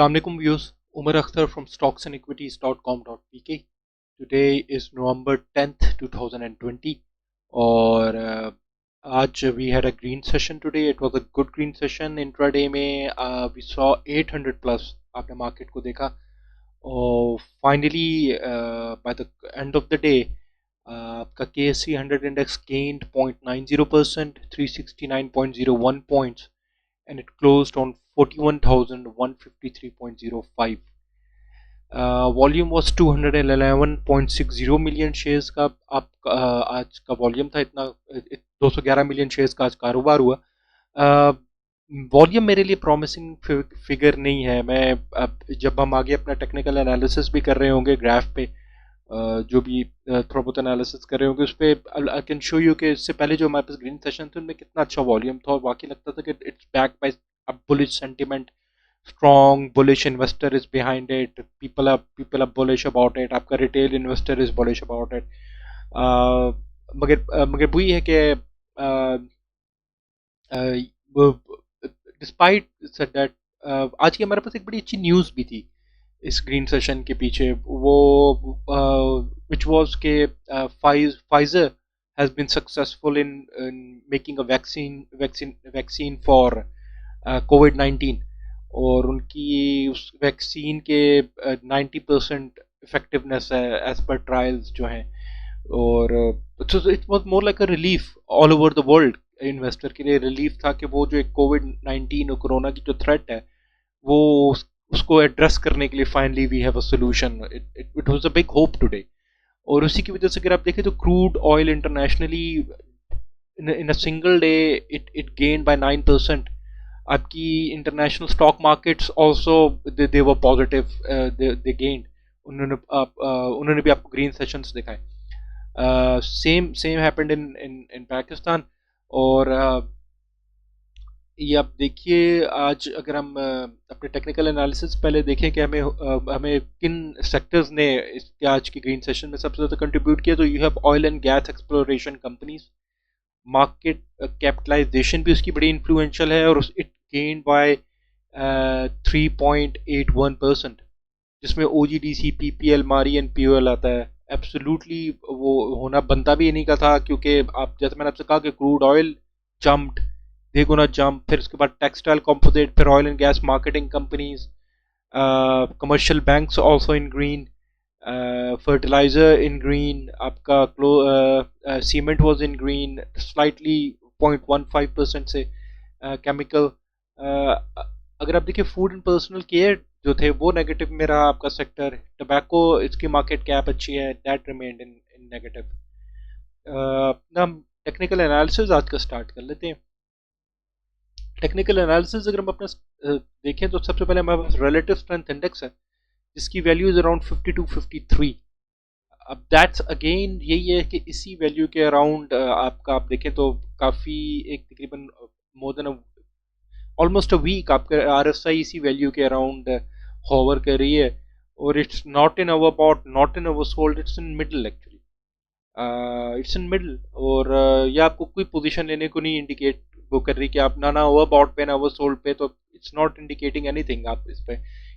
Assalamu alaikum viewers. Umar Akhtar from stocksandequities.com.pk. Today is November 10th, 2020 और आज we had a green session today. It was a good green session. Intraday में we saw 800 plus. आपने market को देखा और finally by the end of the day आपका KSE 100 index gained 0.90%, 369.01 points, and it closed on 41,153.05. Volume was 211.60 million shares का आप आज का वॉल्यूम था इतना 211 मिलियन शेयर्स का आज कारोबार हुआ. वॉल्यूम मेरे लिए प्रॉमिसिंग फिगर नहीं है. मैं अब जब हम आगे अपना टेक्निकल एनालिसिस भी कर रहे होंगे ग्राफ पे जो भी थोड़ा बहुत एनालिसिस कर रहे होंगे उस पर आई कैन शो यू कि इससे पहले जो हमारे पास ग्रीन सेशन थे उनमें कितना अच्छा वॉल्यूम था और वाकई लगता था कि it's back by a bullish sentiment. strong bullish investor is behind it. People are bullish about it. आपका retail investor is bullish about it. मगर वही है कि डिस्पाइट दैट आज की हमारे पास एक बड़ी अच्छी न्यूज़ भी थी इस ग्रीन सेशन के पीछे. वो विच वॉज के Pfizer has been successful in making a vaccine for COVID-19 और उनकी उस वैक्सीन के 90% इफेक्टिवनेस है एज पर ट्रायल्स जो हैं. और it was more like a relief all over the world. Investor के लिए रिलीफ था कि वो जो एक COVID-19 और कोरोना की जो थ्रेट है वो उसको एड्रेस करने के लिए finally we have a solution. It was a big hope today. और उसी की वजह से अगर आप देखें तो crude oil internationally in a single day it gained by 9%. आपकी international stock markets also they were positive. They gained. उन्होंने भी आपको ग्रीन सेशंस दिखाए. Same happened in Pakistan. और ये आप देखिए आज अगर हम अपने टेक्निकल एनालिसिस पहले देखें कि हमें किन सेक्टर्स ने इसके आज की ग्रीन सेशन में सबसे ज़्यादा कंट्रीब्यूट किया, तो you have oil and gas exploration companies. Market capitalization भी उसकी बड़ी इन्फ्लुएंशियल है और इट गेन बाय 3.81%, जिसमें OGDC, PPL, मारी एंड POL आता है. एब्सोल्युटली वो होना बनता भी इन्हीं का था क्योंकि आप जैसे मैंने आपसे कहा कि crude oil jumped, they gonna jump. फिर उसके बाद टेक्सटाइल कंपोजिट, फिर oil and gas marketing companies, commercial banks also in green, fertilizer in green. आपका cement was in green slightly 0.15% से. केमिकल अगर आप देखिए फूड एंड पर्सनल केयर जो थे वो नेगेटिव में रहा आपका सेक्टर. टबैको इसकी मार्केट कैप अच्छी है, दैट रिमेन्ड इन नेगेटिव. अपना हम टेक्निकल एनालिसिस आज का स्टार्ट कर लेते हैं. टेक्निकल एनालिसिस अगर हम अपना देखें तो सबसे पहले हमारे पास रिलेटिव स्ट्रेंथ इंडेक्स है जिसकी वैल्यू इज अराउंड 52-53. अब दैट्स अगेन यही है कि इसी वैल्यू के अराउंड आपका आप देखें तो काफ़ी एक तकरीबन more than almost a week आपका RSI इसी वैल्यू के अराउंड होवर कर रही है. और it's not in overbought, not in oversold, it's in middle actually. It's in middle. और यह आपको कोई पोजीशन लेने को नहीं इंडिकेट वो कर रही कि आप ना ओवर बॉट पे ना ओवर सोल्ड पे, तो इट्स नॉट इंडिकेटिंग एनीथिंग. आप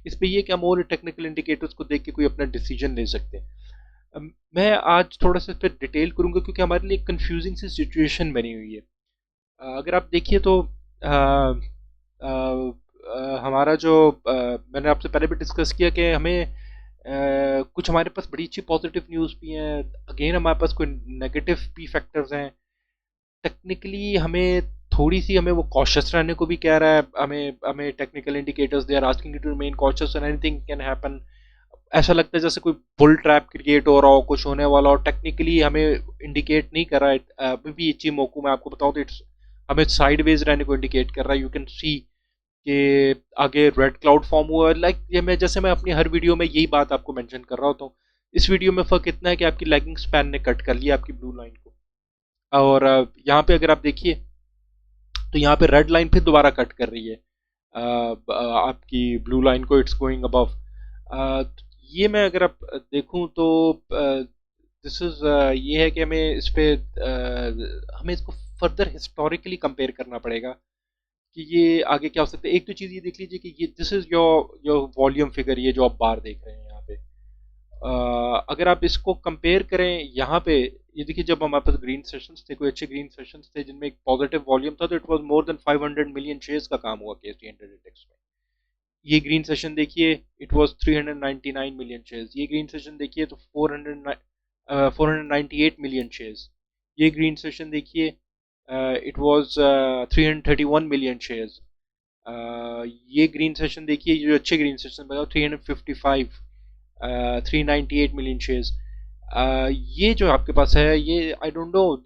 इस पे ये कि हम और टेक्निकल इंडिकेटर्स को देख के कोई अपना डिसीजन ले सकते हैं. मैं आज थोड़ा सा इस पर डिटेल करूंगा क्योंकि हमारे लिए कंफ्यूजिंग सी सिचुएशन बनी हुई है. अगर आप देखिए तो हमारा जो मैंने आपसे पहले भी डिस्कस किया कि हमें कुछ हमारे पास बड़ी अच्छी पॉजिटिव न्यूज़ भी हैं, अगेन हमारे पास कोई नेगेटिव भी फैक्टर्स हैं. टेक्निकली हमें थोड़ी सी हमें वो कॉशियस रहने को भी कह रहा है. हमें technical indicators they are asking to remain cautious and anything can happen. ऐसा लगता है जैसे कोई बुल ट्रैप क्रिएट हो रहा हो, कुछ होने वाला हो. टेक्निकली हमें इंडिकेट नहीं कर रहा है. अभी भी अच्छी मौकू मैं आपको बताऊं तो इट्स हमें साइडवेज रहने को इंडिकेट कर रहा है. यू कैन सी कि आगे रेड क्लाउड फॉर्म हुआ है. लाइक ये मैं जैसे मैं अपनी हर वीडियो में यही बात आपको मेंशन कर रहा होता हूँ. इस वीडियो में फ़र्क इतना है कि आपकी लैगिंग स्पैन ने कट कर लिया आपकी ब्लू लाइन को. और यहाँ पे अगर आप देखिए तो यहाँ पे रेड लाइन फिर दोबारा कट कर रही है आपकी ब्लू लाइन को. It's going above. ये मैं अगर आप देखूं तो दिस इज ये है कि हमें इस पे हमें इसको फर्दर हिस्टोरिकली कंपेयर करना पड़ेगा कि ये आगे क्या हो सकता है। एक तो चीज़ ये देख लीजिए कि ये this is your your volume figure, ये जो आप बार देख रहे हैं यहाँ पे। अगर आप इसको कंपेयर करें यहाँ पे, ये देखिए जब हमारे पास ग्रीन सेशंस थे, कोई अच्छे ग्रीन सेशंस थे जिनमें एक पॉजिटिव वॉल्यूम था, तो it was more than 500 million shares का काम हुआ के 300 इंडेक्स में। ये ग्रीन सेशन देखिए, इट वाज 399 मिलियन शेयर्स। ये ग्रीन सेशन देखिए तो 498 मिलियन शेयर्स। ये ग्रीन सेशन देखिए, इट वाज 331 मिलियन शेयर्स। ये ग्रीन सेशन देखिए, जो अच्छे ग्रीन सेशन बताओ, 355, 398 मिलियन शेयर्स। ये जो आपके पास है, ये आई डोंट नो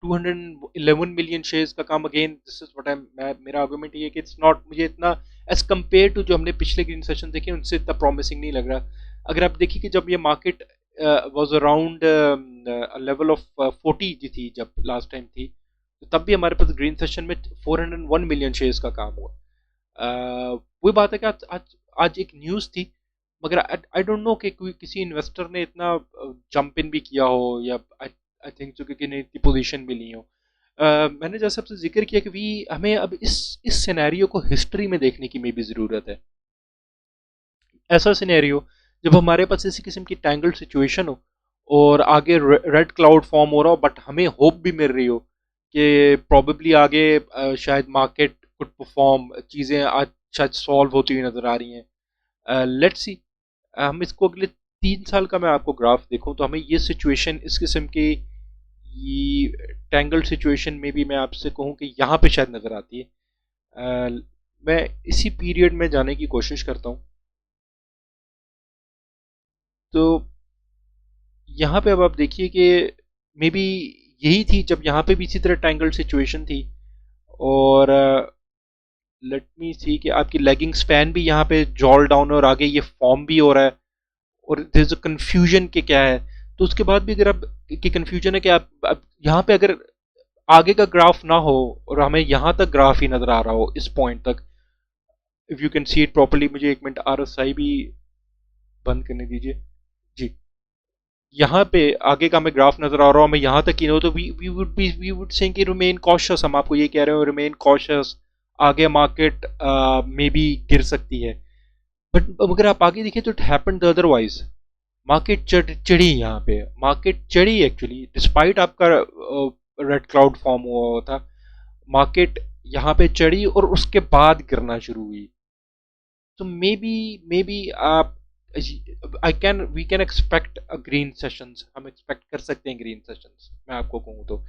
211 मिलियन शेयर्स का काम। अगेन दिस इज व्हाट आई, मेरा आर्गुमेंट ये है कि इट्स नॉट, मुझे इतना एज कम्पेयर टू जो हमने पिछले ग्रीन सेशन देखे उनसे इतना प्रॉमिसिंग नहीं लग रहा। अगर आप देखिए कि जब ये market was around level of 40 जी थी जब लास्ट टाइम थी, तो तब भी हमारे पास ग्रीन सेशन में 401 मिलियन शेयर्स का काम हुआ। वही बात है कि आज एक न्यूज़ थी, मगर आई डोंट नो कि कोई किसी इन्वेस्टर ने इतना जंप इन भी किया हो, या आई थिंक जो कि ने इतनी पोजीशन भी ली हो। मैंने जैसे आपसे जिक्र किया कि भी हमें अब इस सिनेरियो को हिस्ट्री में देखने की मे भी ज़रूरत है। ऐसा सिनेरियो जब हमारे पास इसी किस्म की टैंगल्ड सिचुएशन हो और आगे रेड क्लाउड फॉर्म हो रहा हो, बट हमें होप भी मिल रही हो कि प्रोबेबली आगे शायद मार्केट कुड परफॉर्म, चीज़ें आज शायद सॉल्व होती हुई नज़र आ रही हैं। लेट्स सी, हम इसको अगले 3 साल का मैं आपको ग्राफ देखूं तो हमें ये सिचुएशन, इस किस्म की ये टैंगल्ड सिचुएशन में भी मैं आपसे कहूं कि यहाँ पे शायद नज़र आती है। मैं इसी पीरियड में जाने की कोशिश करता हूँ। तो यहाँ पे अब आप देखिए कि मे बी यही थी जब यहाँ पे भी इसी तरह टैंगल्ड सिचुएशन थी, और लेट मी सी कि आपकी लेगिंग स्पैन भी यहाँ पे जॉल डाउन और आगे ये फॉर्म भी हो रहा है, और देयर इज अ कंफ्यूजन कि क्या है। तो उसके बाद भी अगर आप कि कंफ्यूजन है कि आप यहाँ पे अगर आगे का ग्राफ ना हो और हमें यहाँ तक ग्राफ ही नजर आ रहा हो इस पॉइंट तक, if you can see it properly, मुझे एक मिनट आरएसआई भी बंद करने दीजिए जी। यहाँ पे आगे का हमें ग्राफ नजर आ रहा हो, हमें यहाँ तक ही नहीं हो, तो वी वुड से कि रिमेन कॉशियस, हम आपको ये कह रहे हो रिमेन कॉशियस, आगे मार्केट में भी गिर सकती है। बट अगर आप आगे देखिए तो इट हैपेंड अदरवाइज। मार्केट चढ़ी, यहाँ पे मार्केट चढ़ी एक्चुअली, डिस्पाइट आपका रेड क्लाउड फॉर्म हुआ था, मार्केट यहाँ पे चढ़ी और उसके बाद गिरना शुरू हुई। तो मे बी आप, I can we can expect a green sessions, हम एक्सपेक्ट कर सकते हैं ग्रीन सेशंस। मैं आपको कहूँ तो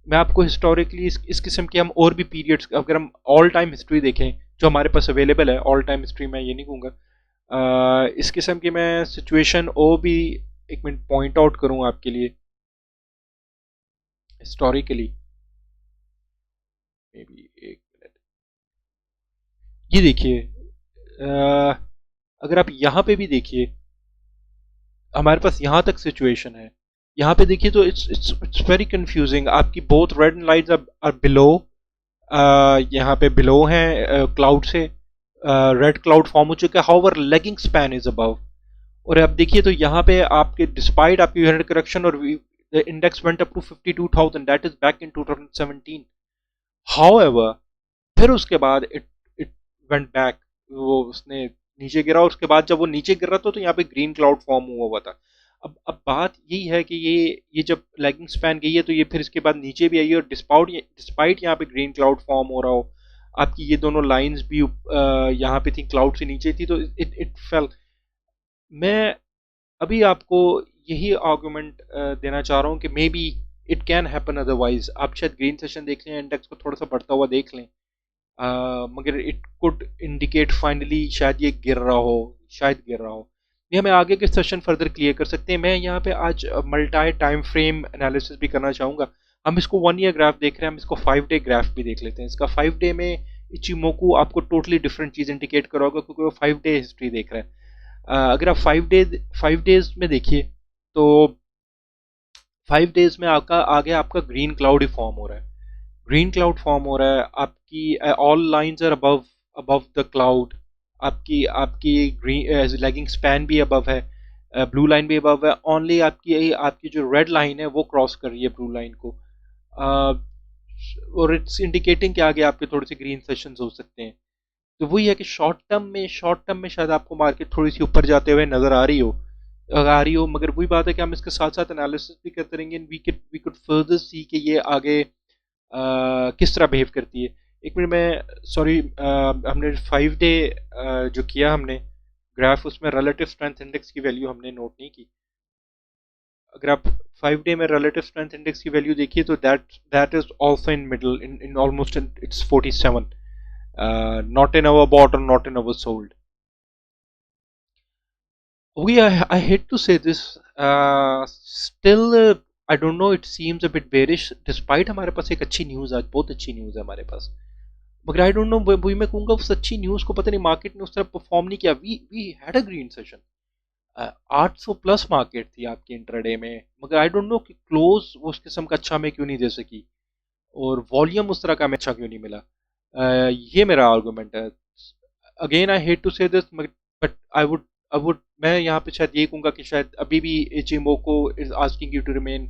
मैं आपको हिस्टोरिकली इस किस्म के हम और भी पीरियड्स, अगर हम ऑल टाइम हिस्ट्री देखें जो हमारे पास अवेलेबल है, ऑल टाइम हिस्ट्री में ये नहीं कहूँगा, इस किस्म की मैं सिचुएशन ओ भी एक मिनट पॉइंट आउट करूँ आपके लिए हिस्टोरिकली। मे बी एक मिनट, ये देखिए, अगर आप यहाँ पे भी देखिए, हमारे पास यहाँ तक सिचुएशन है, यहाँ पे देखिए तो it's it's it's very confusing. आपकी both red lines are below, यहाँ पे बिलो हैं क्लाउड से, रेड क्लाउड फॉर्म हो चुका है, however lagging span is above. और आप देखिए तो यहाँ पे आपके डिस्पाइट आपकी यूनिट करेक्शन, और the index went up to 52,000, that is back in 2017। However फिर उसके बाद इट इट वेंट बैक, वो उसने नीचे गिरा, और उसके बाद जब वो नीचे गिर रहा था तो यहाँ पे ग्रीन क्लाउड फॉर्म हुआ था। अब बात यही है कि ये जब लैगिंग स्पैन गई है तो ये फिर इसके बाद नीचे भी आई है, और डिस्पाइट यहाँ पे ग्रीन क्लाउड फॉर्म हो रहा हो, आपकी ये दोनों लाइंस भी यहाँ पे थी, क्लाउड से नीचे थी, तो इट इट फेल। मैं अभी आपको यही आर्गुमेंट देना चाह रहा हूँ कि may be it can happen otherwise. आप शायद ग्रीन सेशन देख लें, इंडेक्स को थोड़ा सा बढ़ता हुआ देख लें, मगर इट कुड इंडिकेट फाइनली शायद ये गिर रहा हो, शायद गिर रहा हो। ये हमें आगे के सेशन फर्दर क्लियर कर सकते हैं। मैं यहाँ पे आज मल्टी टाइम फ्रेम एनालिसिस भी करना चाहूँगा। हम इसको 1 ईयर ग्राफ देख रहे हैं, हम इसको 5 डे ग्राफ भी देख लेते हैं। इसका 5 डे में इचिमोकू आपको टोटली डिफरेंट चीज़ इंडिकेट करोगे, क्योंकि वो 5 डे हिस्ट्री देख रहा है। अगर आप 5 डेज में देखिए तो 5 डेज में आपका आगे आपका ग्रीन क्लाउड ही फॉर्म हो रहा है, ग्रीन क्लाउड फॉर्म हो रहा है। आपकी all lines are above above the cloud, आपकी आपकी ग्रीन लैगिंग स्पैन भी अबव है, ब्लू लाइन भी अबव है। ओनली आपकी आपकी जो रेड लाइन है वो क्रॉस कर रही है ब्लू लाइन को। और इट्स इंडिकेटिंग कि आगे आपके थोड़े से ग्रीन सेशंस हो सकते हैं। तो वही है कि शॉर्ट टर्म में शायद आपको मार्केट थोड़ी सी ऊपर जाते हुए नजर आ रही हो, मगर वही बात है कि हम इसके साथ साथ एनालिसिस भी करते रहेंगे। वी कुड फर्दर सी कि ये आगे किस तरह बिहेव करती है। एक मिनट में, सॉरी, हमने 5 डे जो किया हमने ग्राफ, उसमें रिलेटिव स्ट्रेंथ इंडेक्स की वैल्यू हमने नोट नहीं की। अगर आप 5 डे में रिलेटिव स्ट्रेंथ इंडेक्स की वैल्यू देखिए तो that is also in middle, in almost it's 47, not in overbought और not in oversold. I hate to say this. Still, I don't know. It seems a bit bearish. Despite हमारे पास एक अच्छी news, आज बहुत अच्छी news है हमारे पास, मगर आई डोंट नो, वही मैं कहूँगा उस अच्छी न्यूज़ को पता नहीं मार्केट ने उस तरह परफॉर्म नहीं किया। We had a green session, 800 plus market थी आपकी इंट्राडे में, मगर आई डोंट नो कि क्लोज वो उस किस्म का अच्छा में क्यों नहीं दे सकी, और वॉल्यूम उस तरह का हमें अच्छा क्यों नहीं मिला। ये मेरा आर्गूमेंट है। अगेन आई हेट टू से दिस, बट आई वुड मैं यहाँ पे शायद ये कहूँगा कि शायद अभी भी Ichimoku is asking you to remain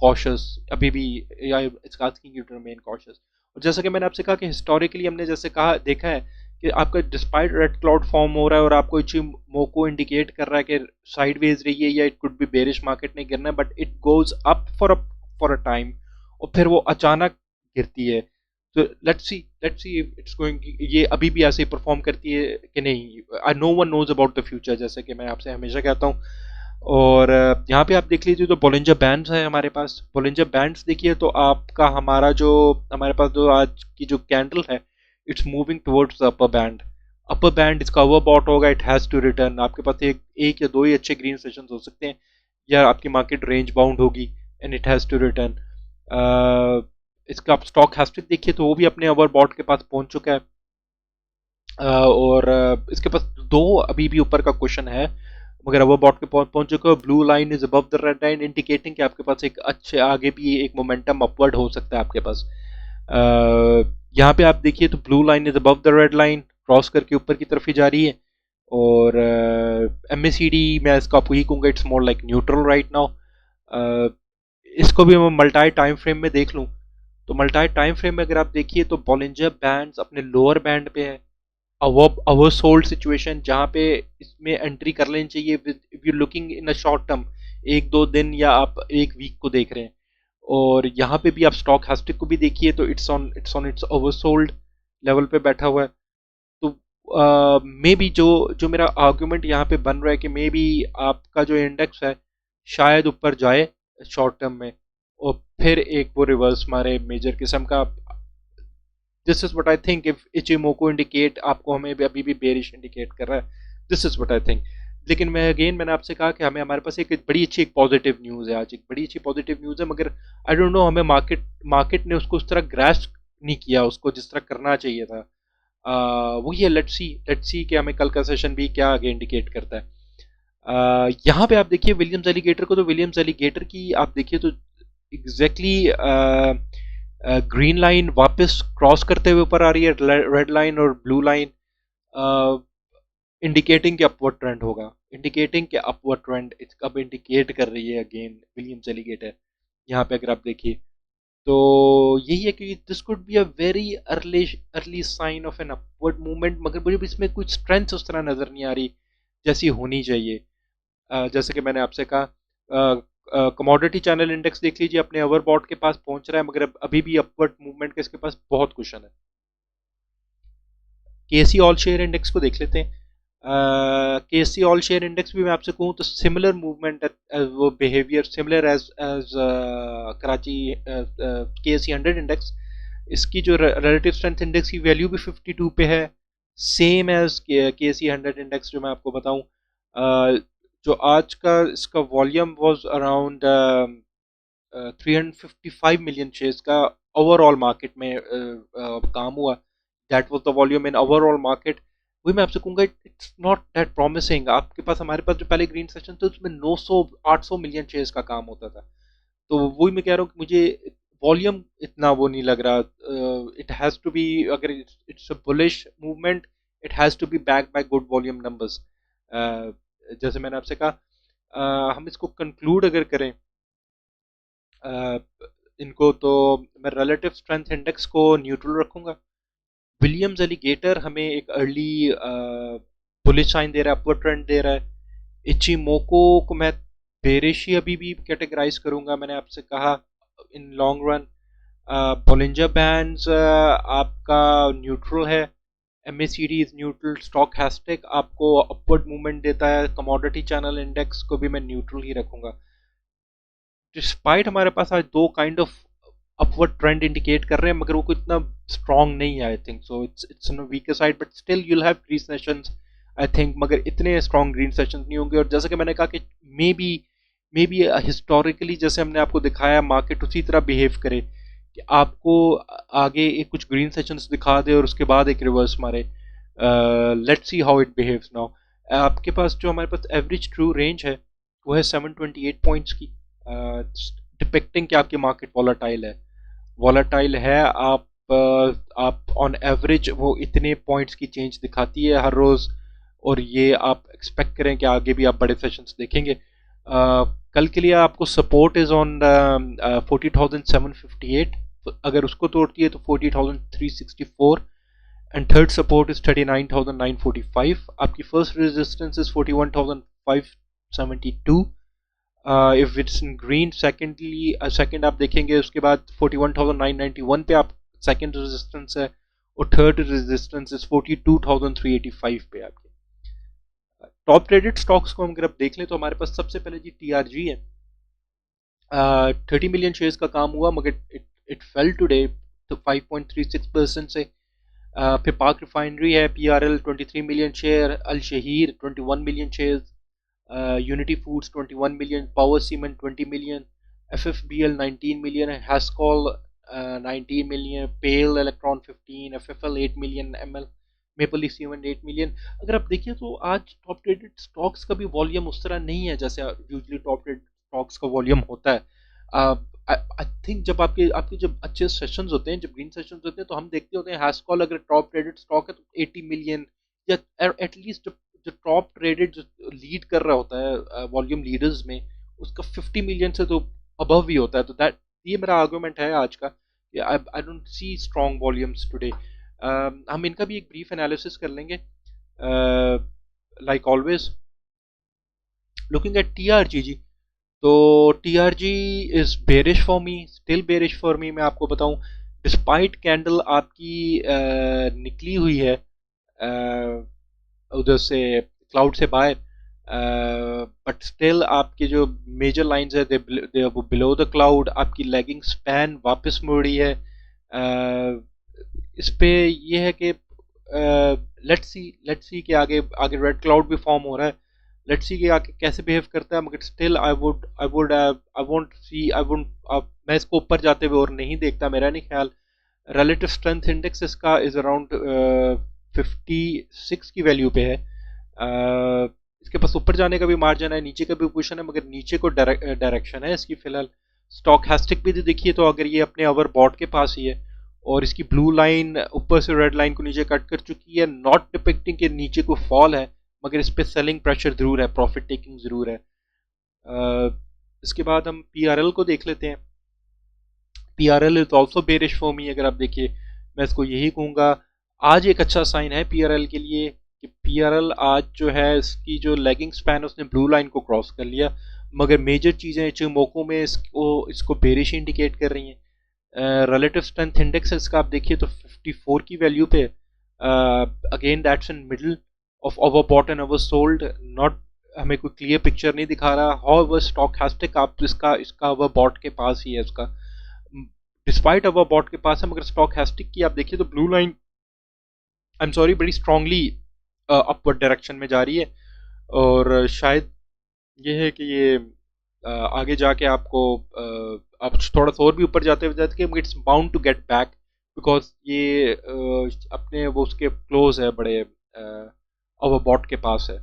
cautious, अभी भी it's asking you to remain cautious. और जैसा कि मैंने आपसे कहा कि हिस्टोरिकली हमने जैसे कहा देखा है कि आपका डिस्पाइट रेड क्लाउड फॉर्म हो रहा है और आपको इचिमोको इंडिकेट कर रहा है कि साइडवेज रही है या it could be bearish, market नहीं गिरना है, but it goes up for a time और फिर वो अचानक गिरती है। तो let's see if it's going, ये अभी भी ऐसे ही परफॉर्म करती है कि नहीं। No one knows about the future, जैसे कि मैं आपसे हमेशा कहता हूँ। और यहाँ पे आप देख लीजिए तो बोलिंजर बैंड्स है हमारे पास। बोलिंजर बैंड्स देखिए तो आपका हमारे पास जो आज की जो कैंडल है, it's moving towards the upper band. Upper band इसका ओवरबॉट होगा, इट हैज़ टू रिटर्न। आपके पास एक या दो ही अच्छे ग्रीन सेशंस हो सकते हैं, या आपकी मार्केट रेंज बाउंड होगी and it has to return. इसका आप स्टॉक हैस्टिक देखिए तो वो भी अपने ओवरबॉट के पास पहुंच चुका है। और इसके पास दो अभी भी ऊपर का क्वेश्चन है, मगर ओवरबॉट के पहुंच चुका है। Blue line is above the red line, indicating कि आपके पास एक अच्छे आगे भी एक मोमेंटम अपवर्ड हो सकता है आपके पास। यहाँ पे आप देखिए तो blue line is above the red line, cross करके ऊपर की तरफ ही जा रही है। और एमएसीडी मैं इसको आपको ही कहूँगा, it's more like neutral right now. इसको भी मैं मल्टाई टाइम फ्रेम में देख लूँ तो मल्टाई टाइम फ्रेम में अगर आप देखिए तो बॉलिंजर बैंड्स अपने लोअर बैंड पे है। अवर सोल्ड सिचुएशन जहाँ पे इसमें एंट्री कर लेनी चाहिए with if you looking in a short term, एक दो दिन या आप एक वीक को देख रहे हैं। और यहाँ पे भी आप स्टॉक हास्टिक को भी देखिए तो it's on it's over sold level पे बैठा हुआ है। तो मे बी जो जो मेरा आर्गुमेंट यहाँ पे बन रहा है कि मे बी आपका जो इंडेक्स है शायद ऊपर जाए शॉर्ट टर्म में, और फिर एक वो रिवर्स मारे मेजर किस्म का। This is what I think, if Ichimoku indicate आपको हमें भी अभी भी बेरिश इंडिकेट कर रहा है, this is what I think. लेकिन मैंने आपसे कहा कि हमारे पास एक बड़ी अच्छी एक पॉजिटिव न्यूज़ है, आज एक बड़ी अच्छी पॉजिटिव न्यूज़ है, मगर आई डोंट नो हमें मार्केट ने उसको उस तरह ग्रास्प नहीं किया उसको जिस तरह करना चाहिए था। वही है, लेट्स सी कि हमें कल का सेशन भी क्या आगे इंडिकेट करता है। यहाँ पे आप देखिए विलियम्स एलिगेटर को, तो विलियम्स एलिगेटर की आप देखिए तो एग्जैक्टली ग्रीन लाइन वापस क्रॉस करते हुए ऊपर आ रही है, रेड लाइन और ब्लू लाइन इंडिकेटिंग कि अपवर्ड ट्रेंड होगा, इंडिकेटिंग कि अपवर्ड ट्रेंड अब इंडिकेट कर रही है अगेन विलियम्स एलिगेटर। यहाँ पे अगर आप देखिए तो यही है कि this could be a very early early sign of an upward movement, मगर मुझे इसमें कुछ स्ट्रेंथ उस तरह नजर नहीं आ रही जैसी होनी चाहिए। जैसे कि मैंने आपसे कहा कमोडिटी चैनल इंडेक्स देख लीजिए अपने ओवरबॉट के पास पहुंच रहा है, मगर अभी भी अपवर्ड मूवमेंट का इसके पास बहुत क्वेश्चन है। केसी ऑल शेयर इंडेक्स को देख लेते हैं। केसी ऑल शेयर इंडेक्स भी मैं आपसे कहूँ तो सिमिलर मूवमेंट, वो बिहेवियर सिमिलर एज कराची केसी 100 इंडेक्स। इसकी जो रिलेटिव स्ट्रेंथ इंडेक्स की वैल्यू भी 52 पे है, सेम एज केसी 100 इंडेक्स। जो मैं आपको बताऊं, जो आज का इसका volume was around 355 million shares का ओवरऑल मार्केट में काम हुआ। That was the volume in overall market. वही मैं आपसे कहूँगा इट्स नॉट दैट प्रॉमिसिंग। आपके पास हमारे पास जो पहले ग्रीन सेशन था उसमें 900 800 मिलियन शेयर्स का काम होता था। तो वही मैं कह रहा हूँ कि मुझे वॉल्यूम इतना वो नहीं लग रहा। इट हैज़ टू बी, अगर it's a bullish movement, it has to be back by good volume numbers. जैसे मैंने आपसे कहा, हम इसको कंक्लूड अगर करें, इनको तो मैं रिलेटिव स्ट्रेंथ इंडेक्स को न्यूट्रल रखूंगा। विलियम्स एलिगेटर हमें एक अर्ली बुलिश साइन दे रहा है, अपवर्ड ट्रेंड दे रहा है। इचिमोको को मैं बेरिश ही अभी भी कैटेगराइज करूंगा, मैंने आपसे कहा in long run. Bollinger bands आपका न्यूट्रल है। MACD is neutral. स्टॉकहैस्टिक आपको अपवर्ड मूवमेंट देता है। कमोडिटी चैनल इंडेक्स को भी मैं न्यूट्रल ही रखूंगा। डिस्पाइट हमारे पास आज दो kind of upward trend indicate कर रहे हैं, मगर वो कोई इतना स्ट्रांग नहीं है। I think so it's on weaker side, but still you'll have green sessions I think, मगर इतने स्ट्रांग ग्रीन सेशंस नहीं होंगे। और जैसा कि मैंने कहा कि मे बी हिस्टोरिकली जैसे हमने आपको दिखाया, मार्केट उसी तरह बिहेव करे कि आपको आगे एक कुछ ग्रीन सेशंस दिखा दे और उसके बाद एक रिवर्स मारे। Let's see how it behaves now. आपके पास जो हमारे पास एवरेज ट्रू रेंज है वो है 728 पॉइंट्स की, डिपेक्टिंग कि आपकी मार्केट वॉलेटाइल है। वॉलेटाइल है, आप ऑन एवरेज वो इतने पॉइंट्स की चेंज दिखाती है हर रोज। और ये आप एक्सपेक्ट करें कि आगे भी आप बड़े सेशंस देखेंगे। कल के लिए आपको सपोर्ट इज ऑन 40,758। अगर उसको तोड़ती है तो 40,364। And third support is 39,945। आपकी first resistance is 41,572। If it's in green, second आप देखेंगे उसके बाद 41,991 पे आप सेकंड रेजिस्टेंस है। और थर्ड रेजिस्टेंस इज 42,385 पे आपके। टॉप ट्रेडेड स्टॉक्स को हम अगर आप देख लें तो हमारे पास सबसे पहले जी टीआरजी है। 30 मिलियन शेयर्स का काम हुआ, मगर इट फेल टुडे तो 5.36% से। फिर पाक रिफाइनरी है, PRL 23 million share, Al Shaheer 21 million share, unity foods 21 million, power cement 20 million, FFBL 19 million, Hascol 19 million, Pel electron 15, FFL 8 million, ML maple leaf cement 8 million. अगर आप देखिए तो आज टॉप ट्रेडेड स्टॉक्स का भी वॉल्यूम उस तरह नहीं है जैसे यूजली टॉप ट्रेडेड स्टॉक्स का वॉल्यूम होता है। आई थिंक जब आपके आपके जब अच्छे सेशंस होते हैं, जब ग्रीन सेशंस होते हैं, तो हम देखते होते हैं हैस्कॉल अगर टॉप ट्रेडेड स्टॉक है तो 80 मिलियन, या एटलीस्ट जो टॉप ट्रेडेड जो लीड कर रहा होता है वॉल्यूम लीडर्स में, उसका 50 मिलियन से तो अबव ही होता है। तो दैट ये मेरा आर्गुमेंट है आज का। I don't see strong volumes today. हम इनका भी एक ब्रीफ एनालिसिस कर लेंगे। Like always looking at TRG ji, तो TRG is bearish for me, still bearish for me. मैं आपको बताऊं, डिस्पाइट कैंडल आपकी निकली हुई है उधर से क्लाउड से बाहर, बट स्टिल आपके जो मेजर लाइंस है दे वो बिलो द क्लाउड। आपकी लेगिंग स्पैन वापस मुड़ रही है। इस पे ये है कि लेट्स सी कि आगे आगे रेड क्लाउड भी फॉर्म हो रहा है। लेट्स सी कि आगे कैसे बिहेव करता है, मगर still I won't see I won't मैं इसको ऊपर जाते हुए और नहीं देखता, मेरा नहीं ख्याल। रिलेटिव स्ट्रेंथ इंडेक्स इसका इज अराउंड 56 की वैल्यू पे है। इसके पास ऊपर जाने का भी मार्जिन है, नीचे का भी पोजिशन है, मगर नीचे को डायरेक्शन है इसकी फिलहाल। स्टॉक हैस्टिक भी देखिए तो अगर ये अपने ओवर बॉट के पास ही है और इसकी ब्लू लाइन ऊपर से रेड लाइन को नीचे कट कर चुकी है, नॉट डिपिक्टिंग के नीचे को फॉल है, मगर इस पे सेलिंग प्रेशर जरूर है, प्रॉफिट टेकिंग जरूर है। इसके बाद हम पीआरएल को देख लेते हैं। PRL is also bearish for मी। अगर आप देखिए, मैं इसको यही कहूंगा, आज एक अच्छा साइन है पीआरएल के लिए कि पीआरएल आज जो है इसकी जो लेगिंग स्पैन उसने ब्लू लाइन को क्रॉस कर लिया, मगर मेजर चीजें चिमोको में इसको बेरिश इंडिकेट कर रही हैं। रिलेटिव स्ट्रेंथ इंडेक्स इसका आप देखिए तो 54 की वैल्यू पे, again that's in middle of overbought and oversold. Not हमें कोई क्लियर पिक्चर नहीं दिखा रहा हाउ ओवर स्टॉक हैस्टिक आप इसका इसका ओवर बॉट के पास ही है उसका, डिस्पाइट ओवर बॉट के पास है, मगर स्टॉक हैस्टिक की आप देखिए तो blue line I am sorry बड़ी स्ट्रांगली अपवर्ड डायरेक्शन में जा रही है। और शायद ये है कि ये आगे जाके आपको आप थोड़ा सा और भी ऊपर जाते हुए जाते कि it's bound to get back, because ये अपने वो उसके क्लोज है, बड़े ओवरबॉट के पास है।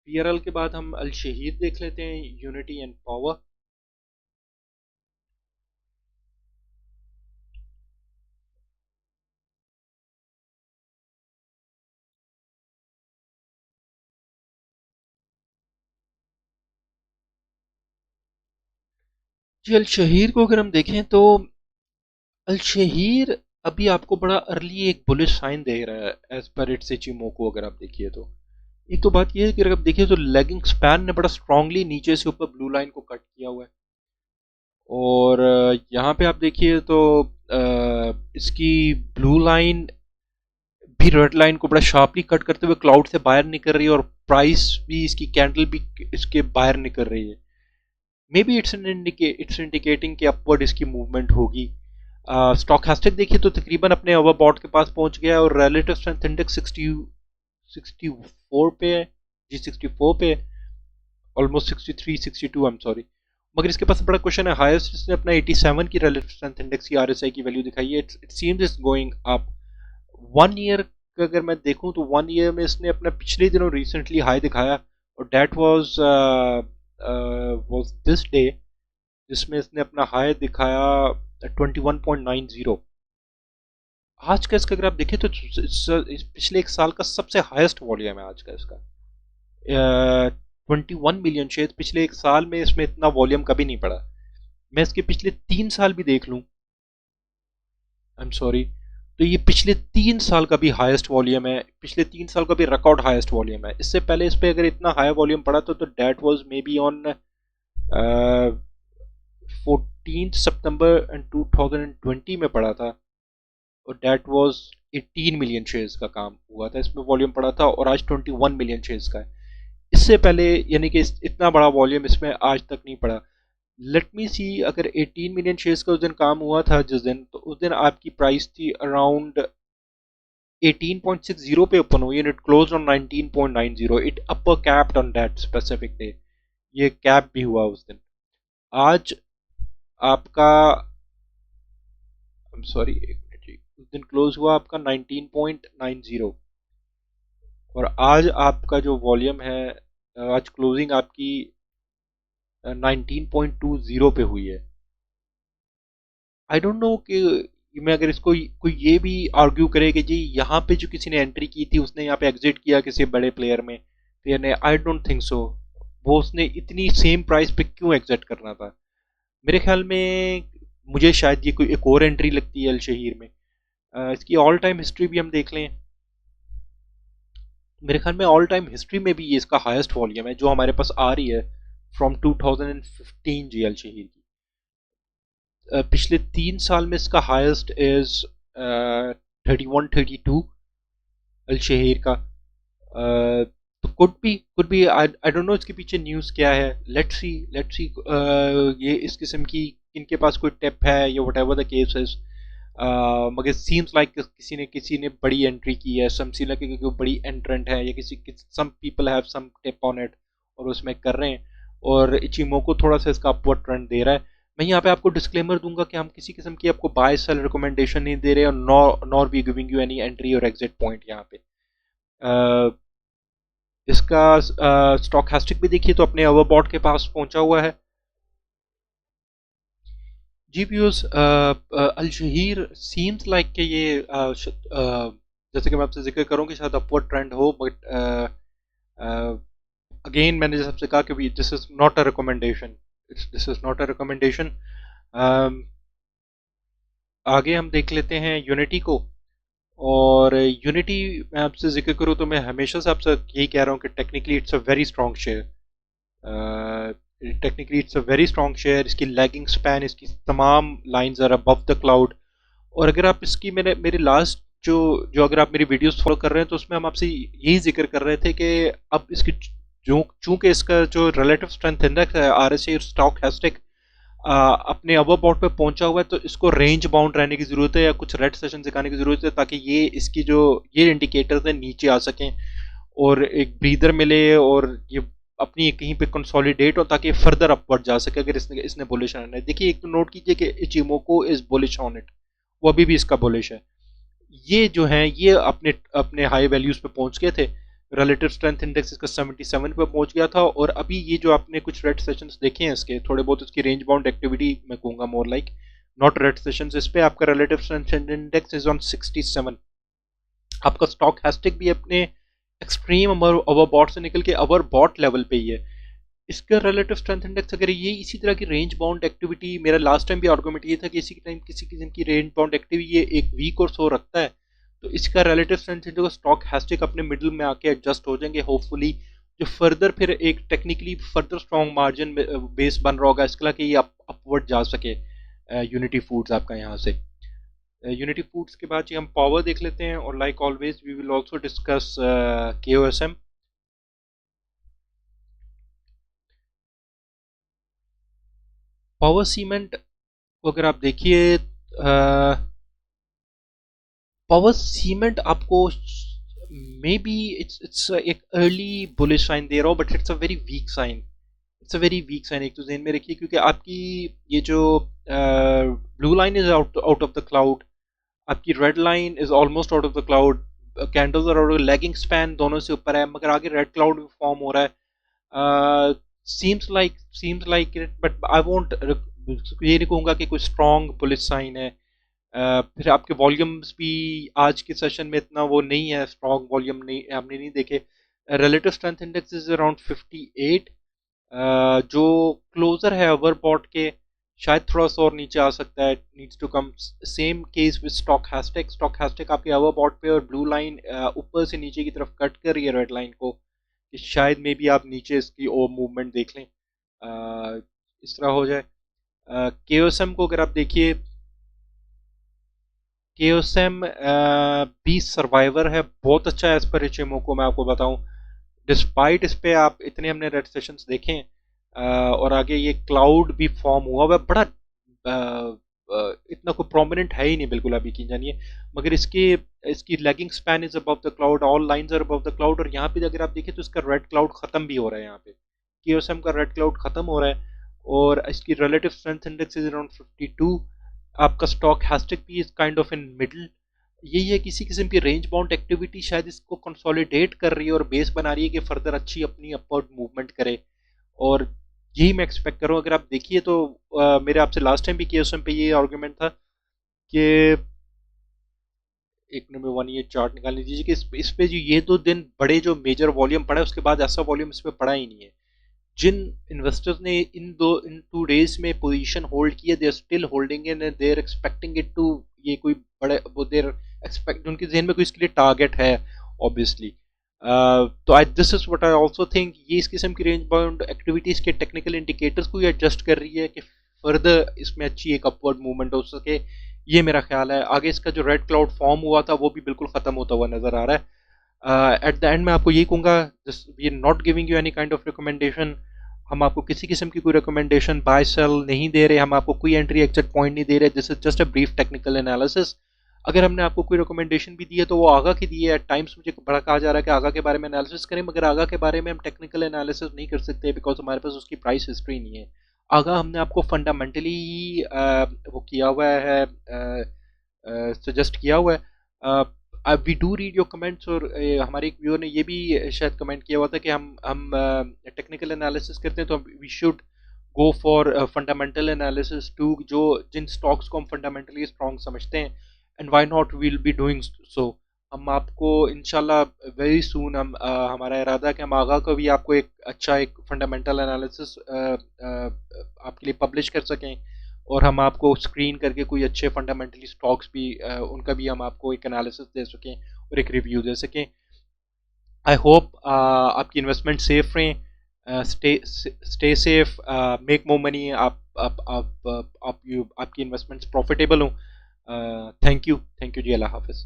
पीआरएल के बाद हम अल शहीद देख लेते हैं, यूनिटी एंड पावर। जी, अल शहीर को अगर हम देखें तो अल शहीर अभी आपको बड़ा अर्ली एक बुलिश साइन दे रहा है एज पर इट्स इचिमोको। अगर आप देखिए तो एक तो बात यह है कि अगर आप देखिए तो लेगिंग स्पैन ने बड़ा स्ट्रांगली नीचे से ऊपर ब्लू लाइन को कट किया हुआ है। और यहाँ पे आप देखिए तो इसकी ब्लू लाइन भी रेड लाइन को बड़ा शार्पली कट करते हुए क्लाउड से बाहर निकल रही है, और प्राइस भी इसकी कैंडल भी इसके बाहर निकल रही है। मे बी इट्स इंडिकेटिंग कि अपवर्ड इसकी मूवमेंट होगी। स्टॉकहास्टिक देखिए तो तकरीबन अपने ओवरबॉट के पास पहुंच गया है, और रिलेटिव स्ट्रेंथ इंडेक्स 64 पे है। जी 64 पे है, ऑलमोस्ट 63 62 आई एम सॉरी। मगर इसके पास बड़ा क्वेश्चन है, हाईएस्ट इसने अपना 87 की रिलेटिव स्ट्रेंथ इंडेक्स की आरएसआई की वैल्यू दिखाई है। It seems is going up. 1 year का अगर मैं देखूं तो 1 ईयर में इसने अपना पिछले दिनों रिसेंटली हाई दिखाया, और दैट वाज दिस डे, जिसमें इसने अपना हाई दिखाया 21.90। आज का इसका अगर आप देखें तो पिछले एक साल का सबसे हाईएस्ट वॉल्यूम है आज का इसका। 21 मिलियन शेयर पिछले एक साल में, इसमें इतना वॉल्यूम कभी नहीं पड़ा। मैं इसके पिछले 3 साल भी देख लूं, आई एम सॉरी, तो ये पिछले 3 साल का भी हाईएस्ट वॉल्यूम है, पिछले 3 साल का भी रिकॉर्ड हाईएस्ट वॉल्यूम है। इससे पहले इस पे अगर इतना हाई वॉल्यूम पड़ा तो date was maybe on 14 सितंबर 2020 में पड़ा था, और डेट वाज 18 मिलियन शेयर्स का काम हुआ था, इसमें वॉल्यूम पड़ा था, और आज 21 मिलियन शेयर्स का है। इससे पहले यानी कि इतना बड़ा वॉल्यूम इसमें आज तक नहीं पड़ा। लेट मी सी, अगर 18 मिलियन शेयर्स का उस दिन काम हुआ था जिस दिन, तो उस दिन आपकी प्राइस थी अराउंड 18.60 पे ओपन हुई, and it closed on 19.90। It upper capped on that specific day, ये कैप भी हुआ उस दिन। आज आपका, आई एम सॉरी एक मिनट जी, उस दिन क्लोज हुआ आपका 19.90, और आज आपका जो वॉल्यूम है, आज क्लोजिंग आपकी 19.20 पे हुई है। आई डोंट नो कि मैं अगर इसको कोई ये भी आर्ग्यू करे कि जी यहाँ पे जो किसी ने एंट्री की थी उसने यहाँ पे एग्जिट किया किसी बड़े प्लेयर ने, आई डोंट थिंक सो। वो उसने इतनी सेम प्राइस पे क्यों एग्जिट करना था? मेरे ख्याल में मुझे शायद ये कोई एक और एंट्री लगती है अल शहीर में। इसकी ऑल टाइम हिस्ट्री भी हम देख लें, मेरे ख्याल में ऑल टाइम हिस्ट्री में भी ये इसका हाईएस्ट वॉल्यूम है जो हमारे पास आ रही है फ्रॉम 2015 जी अल शहीर की। पिछले 3 साल में इसका हाईएस्ट इज 31-32 अल शहीर का। तो could be I don't know इसके पीछे न्यूज़ क्या है। लेट्स सी ये इस किस्म की इनके पास कोई टिप है या what ever the case is. मगर सीम्स लाइक किसी ने बड़ी एंट्री की है, सम सी लाइक कोई बड़ी एंट्रेंट है, या some people have some tip on it और उसमें कर रहे हैं, और इचिमोको थोड़ा सा इसका अपवर्ड ट्रेंड दे रहा है। मैं यहाँ पे आपको डिस्क्लेमर दूंगा कि हम किसी किस्म की आपको बाय सेल रिकमेंडेशन नहीं दे रहे, और nor we giving you any entry और एग्जिट पॉइंट यहाँ पे। इसका स्टॉकहास्टिक भी देखिए तो अपने ओवरबॉट के पास पहुंचा हुआ है। जी व्यूअर्स, अल शहीर सीम्स लाइक कि ये जैसे कि मैं आपसे जिक्र करूं कि शायद अपवर्ड ट्रेंड हो, बट अगेन मैंने जैसे आपसे कहा कि this is not a recommendation, this is not a recommendation. आगे हम देख लेते हैं यूनिटी को। और यूनिटी मैं आपसे जिक्र करूं तो मैं हमेशा से आपसे यही कह रहा हूं कि technically it's a very strong share. Technically it's a very strong share. इसकी लैगिंग स्पैन, इसकी तमाम lines are above the cloud. और अगर आप इसकी मेरे लास्ट जो जो अगर आप मेरी वीडियोस फॉलो कर रहे हैं तो उसमें हम आपसे यही जिक्र कर रहे थे कि अब इसकी जो चूंकि इसका जो रिलेटिव स्ट्रेंथ इंडेक्स है आरएसआई और स्टॉकहास्टिक अपने ओवरबॉट पे पहुंचा हुआ है, तो इसको रेंज बाउंड रहने की जरूरत है या कुछ रेड सेशन दिखाने की जरूरत है, ताकि ये इसकी जो ये इंडिकेटर्स है नीचे आ सकें और एक ब्रीदर मिले, और ये अपनी कहीं पे कंसोलिडेट हो ताकि फर्दर अपवर्ड जा सके अगर इसने इसने बुलिश आना है। देखिए एक तो नोट कीजिए कि Ichimoku is bullish on it, वो अभी भी इसका बुलिश है। ये जो है ये अपने अपने हाई वैल्यूज पे पहुंच गए थे। रिलेटिव स्ट्रेंथ इंडेक्स इसका 77 पे पहुंच गया था, और अभी ये जो आपने कुछ रेड सेशंस देखे हैं इसके थोड़े बहुत, इसकी रेंज बाउंड एक्टिविटी मैं कहूँगा more like not red sessions, इस पे आपका relative strength index is on 67। आपका स्टॉक हैस्टिक भी अपने एक्सट्रीम ओवरबॉट से निकल के ओवरबॉट लेवल पे ही है। इसका रिलेटिव स्ट्रेंथ इंडेक्स अगर ये इसी तरह की रेंज बाउंड एक्टिविटी, मेरा लास्ट टाइम भी आर्गुमेंट ये था कि इसी टाइम किसी किस्म की रेंज बाउंड एक्टिविटी ये एक वीक और सो रखता है, तो इसका रिलेटिव स्ट्रेंथ इंडेक्स स्टॉक हैस्टिक अपने मिडिल में आके एडजस्ट हो जाएंगे होपफुली, जो फर्दर फिर एक technically further strong margin base बन रहा होगा इसके लिए कि ये अपवर्ड जा सके यूनिटी फूड्स आपका यहाँ से। यूनिटी फूड्स के बाद जी हम पावर देख लेते हैं, और like always we will also discuss KOSM. Power cement को अगर आप देखिए, पावर सीमेंट आपको मे बी इट्स एक अर्ली बुलिश साइन दे रहा हो, but it's a very weak sign, it's a very weak sign, एक तो ध्यान में रखिए, क्योंकि आपकी ये जो blue line is out out of the cloud, आपकी red line is almost out of the cloud, candles are lagging span दोनों से ऊपर है, मगर आगे रेड क्लाउड भी फॉर्म हो रहा है। Seems like it, but I won't ये नहीं कहूँगा कि कोई स्ट्रॉन्ग बुलिश साइन है। फिर आपके वॉल्यूम्स भी आज के सेशन में इतना वो नहीं है, स्ट्रॉन्ग वॉल्यूम नहीं हमने नहीं देखे। Relative strength index is around 58, जो क्लोजर है ओवरबॉट के, शायद थोड़ा सा और नीचे आ सकता है, needs to come. Same case with stock hashtag आपके ओवरबॉट पे, और ब्लू लाइन ऊपर से नीचे की तरफ कट कर रही है रेड लाइन को, कि शायद मे बी आप नीचे इसकी ओ मूवमेंट देख लें, इस तरह हो जाए। केओसम को अगर आप देखिए, केओसम भी सर्वाइवर है, बहुत अच्छा है एज पर एचएमओ को मैं आपको बताऊं, डिस्पाइट इस पे आप इतने हमने रेड सेशंस देखे, और आगे ये क्लाउड भी फॉर्म हुआ हुआ है, बड़ा इतना कोई प्रोमिनेंट है ही नहीं बिल्कुल अभी की जानिए, मगर इसकी इसकी lagging span is above the cloud, all lines are above the cloud, और यहाँ पे अगर आप देखिए तो इसका रेड क्लाउड खत्म भी हो रहा है, यहाँ पे केओसम का रेड क्लाउड खत्म हो रहा है, और इसकी relative strength index is around 52, आपका स्टॉक हैस्टिक भी is kind of in middle, यही है किसी किस्म की रेंज बाउंड एक्टिविटी शायद इसको कंसोलिडेट कर रही है और बेस बना रही है कि फर्दर अच्छी अपनी अपवर्ड मूवमेंट करे, और यही मैं एक्सपेक्ट कर रहा हूँ। अगर आप देखिए तो मेरे आपसे लास्ट टाइम भी केएसएम पे ये आर्गुमेंट था कि एक नंबर वन ये चार्ट निकाल लीजिए कि इस पे जो ये 2 दिन बड़े जो मेजर वॉल्यूम पड़ा है, उसके बाद ऐसा वॉल्यूम इस पे पड़ा ही नहीं है। जिन इन्वेस्टर्स ने इन 2 डेज में पोजीशन होल्ड की है, they are still holding in, they are expecting it to, ये कोई बड़े वो देर एक्सपेक्ट, उनके जहन में कोई इसके लिए टारगेट है ऑब्वियसली। तो I this is what I also think, ये इस किस्म की रेंज बाउंड एक्टिविटीज के टेक्निकल इंडिकेटर्स को ही एडजस्ट कर रही है कि फर्दर इसमें अच्छी एक अपवर्ड मूवमेंट हो सके, ये मेरा ख्याल है। आगे इसका जो रेड क्लाउड फॉर्म हुआ था वो भी बिल्कुल खत्म होता हुआ नजर आ रहा है। एट द एंड मैं आपको यही कहूँगा, we are not giving you any kind of recommendation, हम आपको किसी किस्म की कोई रिकमेंडेशन बाय सेल नहीं दे रहे, हम आपको कोई एंट्री एग्जिट पॉइंट नहीं दे रहे, this is just a brief technical analysis. अगर हमने आपको कोई रिकमेंडेशन भी दी है तो वो आगा की दी है, एट टाइम्स मुझे बड़ा कहा जा रहा है कि आगा के बारे में एनालिसिस करें, मगर आगा के बारे में हम टेक्निकल एनालिसिस नहीं कर सकते बिकॉज हमारे पास उसकी प्राइस हिस्ट्री नहीं है। आगा हमने आपको फंडामेंटली वो किया हुआ है, सजेस्ट किया हुआ है। We do read your comments, और हमारे एक व्यूअर ने ये भी शायद कमेंट किया हुआ था कि हम टेक्निकल एनालिसिस करते हैं तो we should go for fundamental analysis too, जो जिन स्टॉक्स को हम फंडामेंटली स्ट्रॉन्ग समझते हैं, and why not we'll be doing so. हम आपको इंशाल्लाह वेरी सून, हमारा इरादा है कि हम आगा को भी आपको एक अच्छा एक फंडामेंटल एनालिसिस आपके लिए पब्लिश कर सकें, और हम आपको स्क्रीन करके कोई अच्छे फंडामेंटली स्टॉक्स भी उनका भी हम आपको एक एनालिसिस दे सकें और एक रिव्यू दे सकें। आई होप आपकी इन्वेस्टमेंट सेफ रहें, stay safe, make more money, आपकी इन्वेस्टमेंट्स प्रॉफिटेबल हों। थैंक यू जी, अल्लाह हाफिज़।